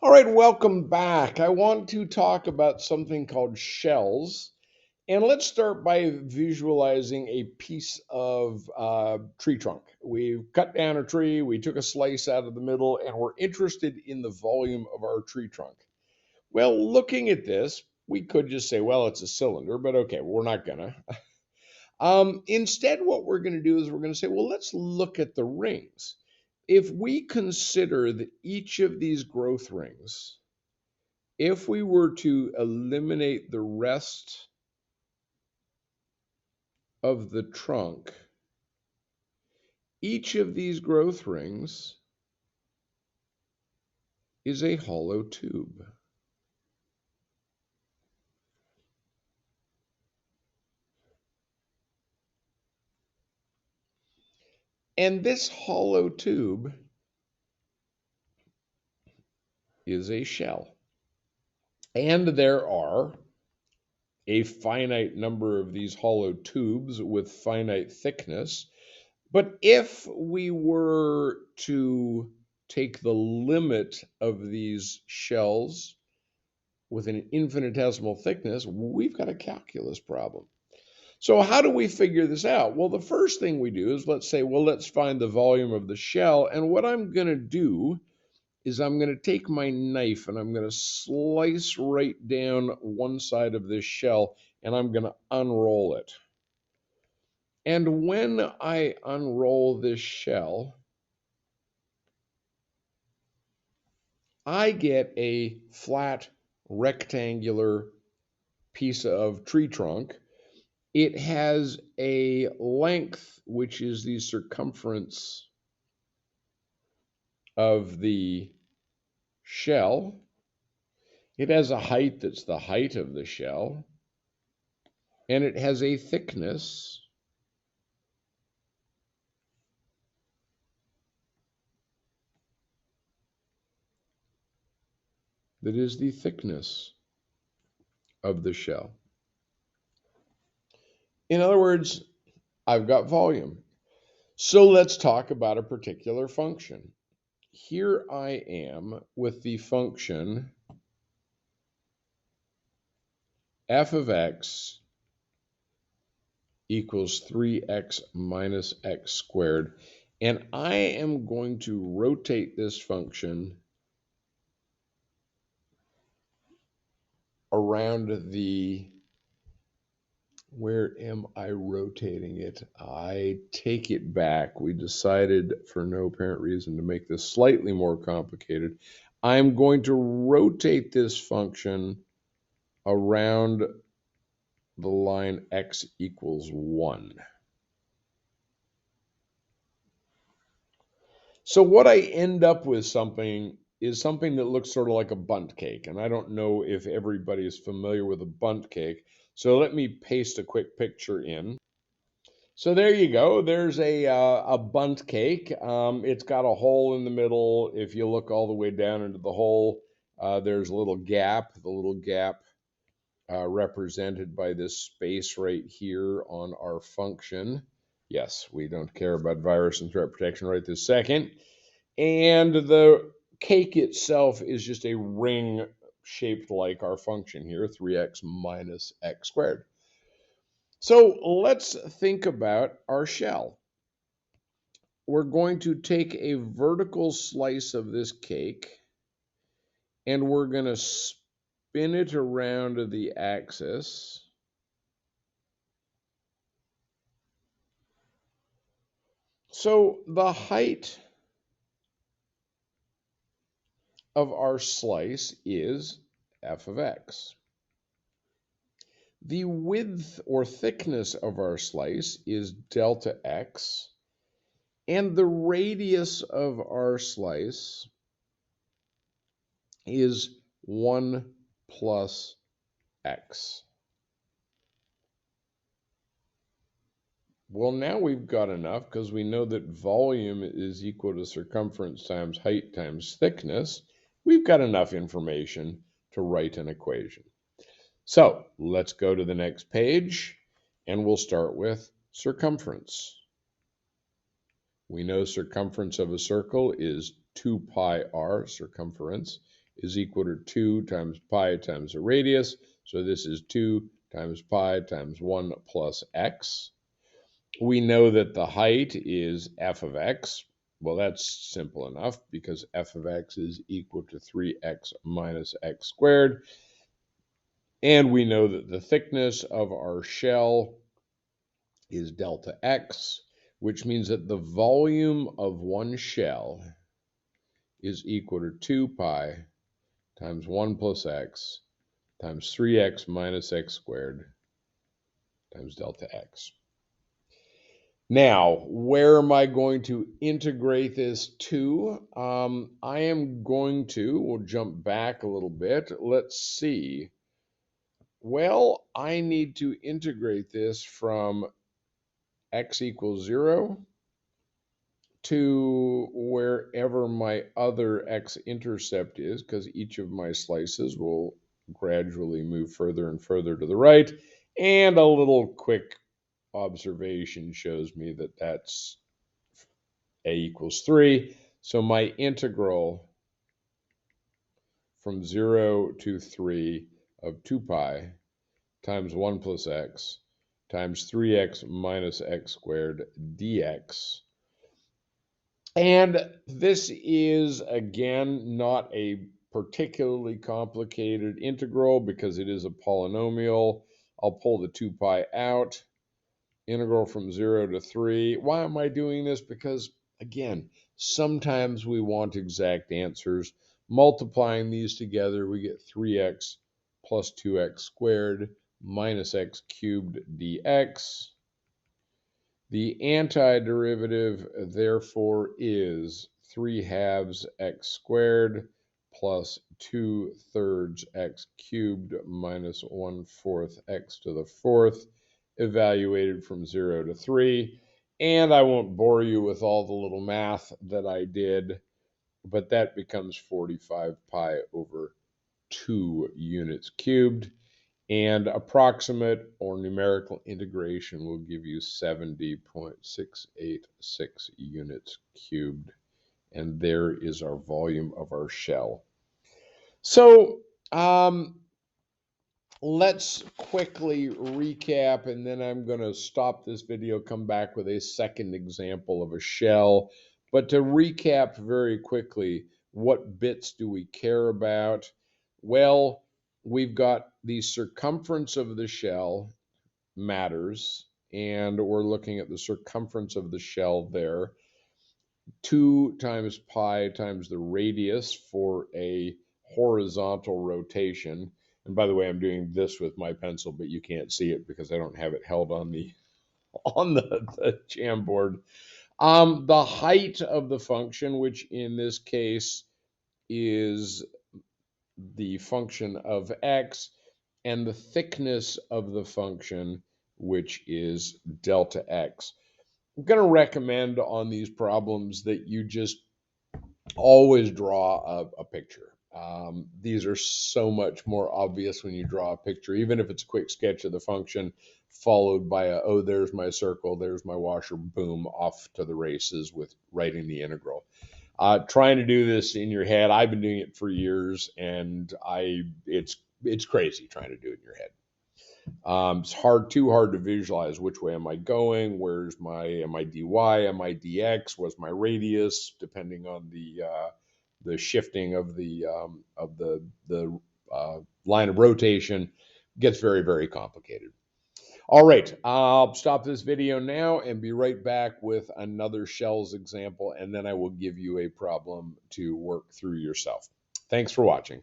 All right, welcome back. I want to talk about something called shells. And let's start by visualizing a piece of tree trunk. We've cut down a tree, we took a slice out of the middle, and we're interested in the volume of our tree trunk. Well, looking at this, we could just say, well, it's a cylinder, but okay, we're not gonna. Instead, what we're going to do is we're going to say, well, let's look at the rings. If we consider that each of these growth rings, if we were to eliminate the rest of the trunk, each of these growth rings is a hollow tube. And this hollow tube is a shell. And there are a finite number of these hollow tubes with finite thickness. But if we were to take the limit of these shells with an infinitesimal thickness, we've got a calculus problem. So how do we figure this out? Well, the first thing we do is let's say, well, let's find the volume of the shell. And what I'm going to do is I'm going to take my knife and I'm going to slice right down one side of this shell and I'm going to unroll it. And when I unroll this shell, I get a flat rectangular piece of tree trunk. It has a length, which is the circumference of the shell. It has a height that's the height of the shell. And it has a thickness that is the thickness of the shell. In other words, I've got volume. So let's talk about a particular function. Here I am with the function f of x equals 3x minus x squared. And I am going to rotate this function around the, where am I rotating it? I take it back. We decided for no apparent reason to make this slightly more complicated. I'm going to rotate this function around the line x equals 1. So what I end up with is something that looks sort of like a bundt cake. And I don't know if everybody is familiar with a bundt cake. So let me paste a quick picture in. So there you go. There's a bundt cake. It's got a hole in the middle. If you look all the way down into the hole, there's a little gap. The little gap represented by this space right here on our function. Yes, we don't care about virus and threat protection right this second. And the cake itself is just a ring shaped like our function here, 3x minus x squared. So let's think about our shell. We're going to take a vertical slice of this cake and we're going to spin it around the axis. So the height of our slice is f of x. The width or thickness of our slice is delta x, and the radius of our slice is 1 plus x. Well, now we've got enough because we know that volume is equal to circumference times height times thickness. We've got enough information to write an equation. So let's go to the next page and we'll start with circumference. We know circumference of a circle is 2 pi r, circumference is equal to 2 times pi times the radius. So this is 2 times pi times 1 plus x. We know that the height is f of x. Well, that's simple enough because f of x is equal to 3x minus x squared. And we know that the thickness of our shell is delta x, which means that the volume of one shell is equal to 2 pi times 1 plus x times 3x minus x squared times delta x. Now, where am I going to integrate this to? I am going to, we'll jump back a little bit. Let's see. Well, I need to integrate this from x equals 0 to wherever my other x-intercept is, because each of my slices will gradually move further and further to the right. And a little quick observation shows me that that's a equals 3. So my integral from 0 to 3 of 2 pi times 1 plus x times 3x minus x squared dx. And this is, again, not a particularly complicated integral because it is a polynomial. I'll pull the 2 pi out. Integral from 0 to 3. Why am I doing this? Because, again, sometimes we want exact answers. Multiplying these together, we get 3x plus 2x squared minus x cubed dx. The antiderivative, therefore, is 3 halves x squared plus 2/3 x cubed minus 1/4 x to the 4th, evaluated from 0 to 3. And I won't bore you with all the little math that I did, but that becomes 45 pi over 2 units cubed. And approximate or numerical integration will give you 70.686 units cubed. And there is our volume of our shell. So let's quickly recap, and then I'm going to stop this video, come back with a second example of a shell. But to recap very quickly, what bits do we care about? Well, we've got the circumference of the shell matters, and we're looking at the circumference of the shell there. 2 times pi times the radius for a horizontal rotation. And by the way, I'm doing this with my pencil, but you can't see it because I don't have it held on the Jamboard. The height of the function, which in this case is the function of x, and the thickness of the function, which is delta x. I'm going to recommend on these problems that you just always draw a picture. These are so much more obvious when you draw a picture, even if it's a quick sketch of the function followed by a, oh, there's my circle, there's my washer, boom, off to the races with writing the integral. Trying to do this in your head, I've been doing it for years, and it's crazy trying to do it in your head. It's too hard to visualize which way am I going, where's my, am I dy, am I dx, what's my radius, depending on the shifting of the line of rotation. It gets very, very complicated. All right, I'll stop this video now and be right back with another shells example, and then I will give you a problem to work through yourself. Thanks for watching.